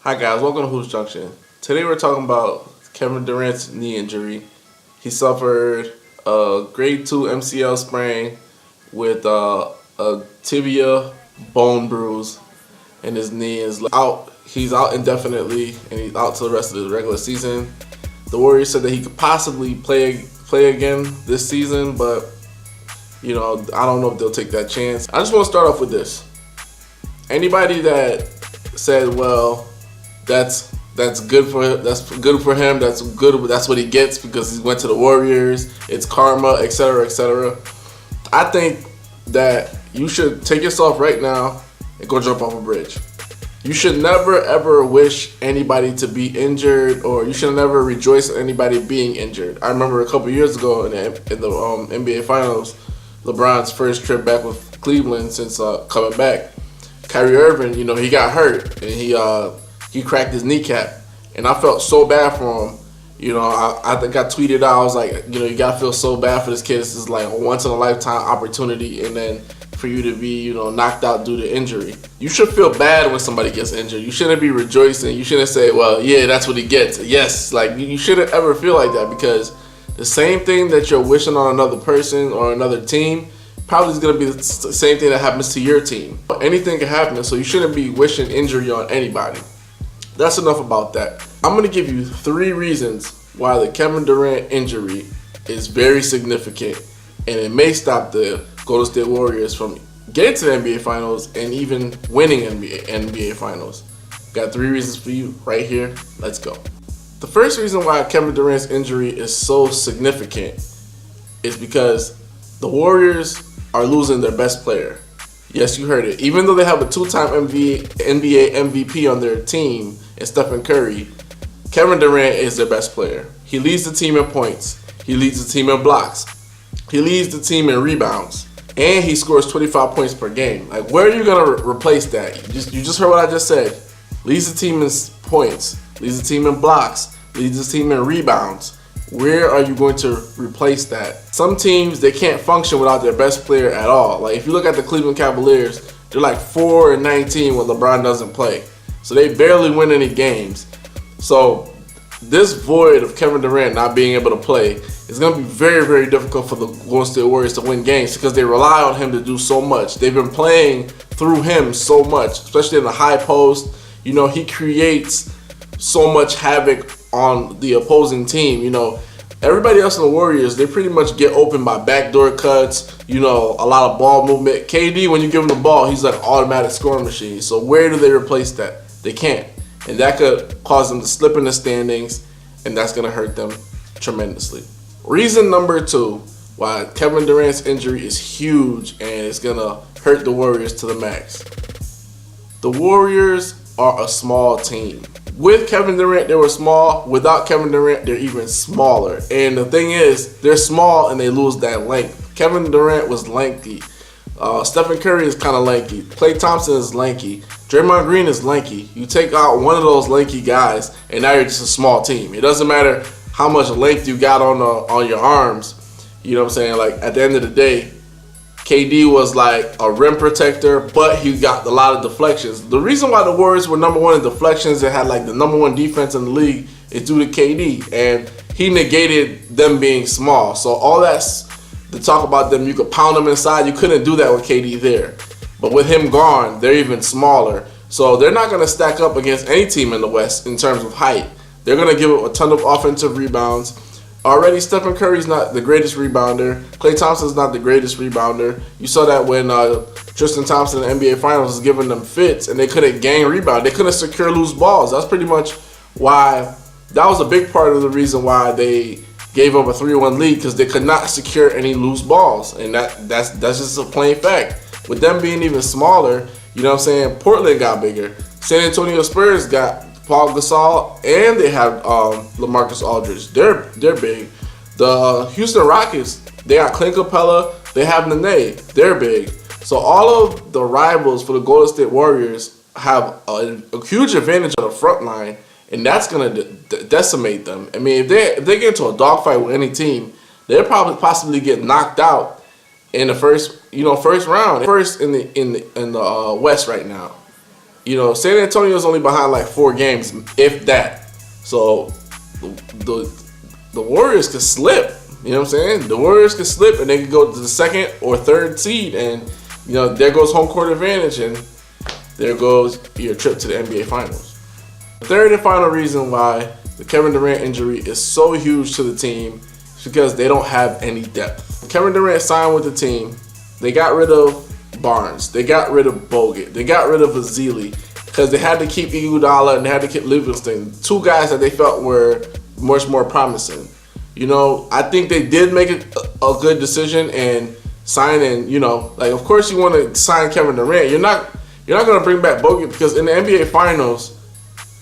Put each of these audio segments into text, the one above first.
Hi guys, welcome to Hoops Junction. Today we're talking about Kevin Durant's knee injury. He suffered a grade 2 MCL sprain with a tibia bone bruise, and his knee is out. He's out indefinitely, and he's out to the rest of the regular season. The Warriors said that he could possibly play again this season, but I don't know if they'll take that chance. I just want to start off with this. Anybody that said, well, that's good for him. That's good. That's what he gets because he went to the Warriors. It's karma, etc., etc. I think that you should take yourself right now and go jump off a bridge. You should never ever wish anybody to be injured, or you should never rejoice at anybody being injured. I remember a couple years ago in the NBA Finals, LeBron's first trip back with Cleveland since coming back. Kyrie Irving, he got hurt and he cracked his kneecap, and I felt so bad for him. I think I tweeted out, I was like, you gotta feel so bad for this kid. This is like a once in a lifetime opportunity, and then for you to be, knocked out due to injury. You should feel bad when somebody gets injured. You shouldn't be rejoicing. You shouldn't say, well, yeah, that's what he gets. Yes, like you shouldn't ever feel like that, because the same thing that you're wishing on another person or another team probably is going to be the same thing that happens to your team. Anything can happen, so you shouldn't be wishing injury on anybody. That's enough about that. I'm going to give you 3 reasons why the Kevin Durant injury is very significant, and it may stop the Golden State Warriors from getting to the NBA Finals and even winning NBA Finals. Got 3 reasons for you right here. Let's go. The first reason why Kevin Durant's injury is so significant is because the Warriors are losing their best player. Yes, you heard it. Even though they have a 2-time NBA MVP on their team in Stephen Curry, Kevin Durant is their best player. He leads the team in points. He leads the team in blocks. He leads the team in rebounds. And he scores 25 points per game. Like, where are you going to replace that? You just heard what I just said. Leads the team in points. Leads the team in blocks. Leads the team in rebounds. Where are you going to replace that? Some teams, they can't function without their best player at all. Like, if you look at the Cleveland Cavaliers, they're like 4-19 when LeBron doesn't play. So they barely win any games. So this void of Kevin Durant not being able to play is going to be very, very difficult for the Golden State Warriors to win games, because they rely on him to do so much. They've been playing through him so much, especially in the high post. He creates so much havoc on the opposing team. Everybody else in the Warriors, they pretty much get open by backdoor cuts, a lot of ball movement. KD, when you give him the ball, he's like an automatic scoring machine. So where do they replace that? They can't. And that could cause them to slip in the standings, and that's going to hurt them tremendously. Reason number 2 why Kevin Durant's injury is huge and it's going to hurt the Warriors to the max. The Warriors are a small team. With Kevin Durant, they were small. Without Kevin Durant, they're even smaller. And the thing is, they're small and they lose that length. Kevin Durant was lanky. Stephen Curry is kind of lanky. Klay Thompson is lanky. Draymond Green is lanky. You take out one of those lanky guys, and now you're just a small team. It doesn't matter how much length you got on your arms. You know what I'm saying? Like, at the end of the day, KD was like a rim protector, but he got a lot of deflections. The reason why the Warriors were number 1 in deflections and had like the number 1 defense in the league is due to KD, and he negated them being small. So all that's to talk about them, you could pound them inside. You couldn't do that with KD there. But with him gone, they're even smaller. So they're not going to stack up against any team in the West in terms of height. They're going to give up a ton of offensive rebounds. Already, Stephen Curry's not the greatest rebounder. Klay Thompson's not the greatest rebounder. You saw that when Tristan Thompson in the NBA Finals was giving them fits, and they couldn't gang rebound. They couldn't secure loose balls. That's pretty much why. That was a big part of the reason why they gave up a 3-1 lead, because they could not secure any loose balls, and that's just a plain fact. With them being even smaller, Portland got bigger. San Antonio Spurs got Paul Gasol, and they have LaMarcus Aldridge. They're big. The Houston Rockets, they got Clint Capella, they have Nene. They're big. So all of the rivals for the Golden State Warriors have a huge advantage on the front line, and that's going to decimate them. I mean, if they get into a dogfight with any team, they'll probably possibly get knocked out in the first round, first in the West right now. San Antonio's only behind like 4 games, if that. So the Warriors could slip. You know what I'm saying? The Warriors could slip and they could go to the 2nd or 3rd seed, and there goes home court advantage, and there goes your trip to the NBA Finals. The third and final reason why the Kevin Durant injury is so huge to the team is because they don't have any depth. When Kevin Durant signed with the team, they got rid of Barnes, they got rid of Bogut, they got rid of Azili because they had to keep Iguodala and they had to keep Livingston, 2 guys that they felt were much more promising. I think they did make a good decision in signing. Of course you want to sign Kevin Durant. You're not going to bring back Bogut because in the NBA Finals,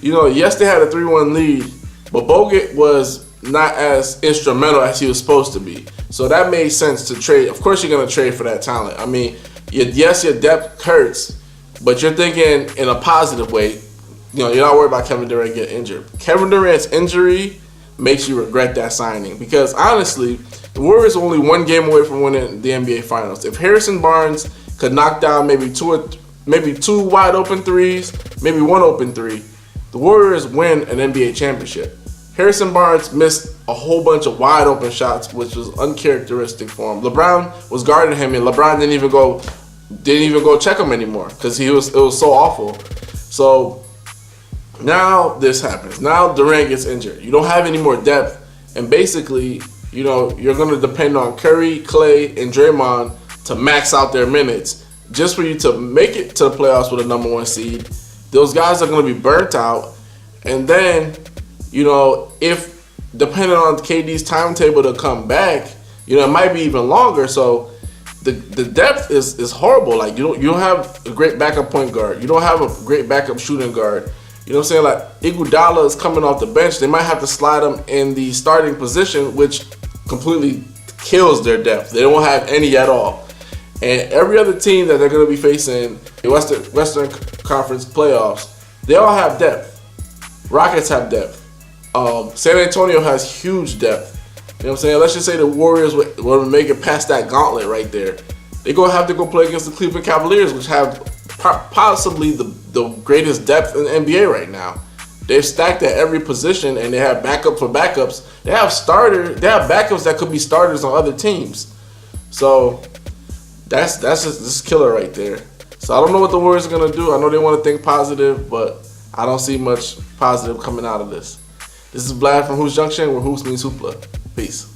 yes, they had a 3-1 lead, but Bogut was not as instrumental as he was supposed to be. So that made sense to trade. Of course, you're going to trade for that talent. I mean, yes, your depth hurts, but you're thinking in a positive way. You're not worried about Kevin Durant getting injured. Kevin Durant's injury makes you regret that signing because honestly, the Warriors are only 1 game away from winning the NBA Finals. If Harrison Barnes could knock down maybe 2 wide open threes, maybe 1 open 3, the Warriors win an NBA championship. Harrison Barnes missed a whole bunch of wide open shots, which was uncharacteristic for him. LeBron was guarding him, and LeBron didn't even go check him anymore because it was so awful. So now this happens. Now Durant gets injured. You don't have any more depth, and basically, you're going to depend on Curry, Clay, and Draymond to max out their minutes just for you to make it to the playoffs with a number 1 seed. Those guys are going to be burnt out, and then if depending on KD's timetable to come back, it might be even longer. So the depth is horrible. Like you don't have a great backup point guard. You don't have a great backup shooting guard. You know what I'm saying? Like Iguodala is coming off the bench. They might have to slide him in the starting position, which completely kills their depth. They don't have any at all. And every other team that they're going to be facing in Western Conference playoffs, they all have depth. Rockets have depth. San Antonio has huge depth. You know what I'm saying? Let's just say the Warriors will make it past that gauntlet right there. They're going to have to go play against the Cleveland Cavaliers, which have possibly the greatest depth in the NBA right now. They're stacked at every position, and they have backup for backups. They have backups that could be starters on other teams. So that's just killer right there. So I don't know what the Warriors are going to do. I know they want to think positive, but I don't see much positive coming out of this. This is Vlad from Hoops Junction, where hoops means hoopla. Peace.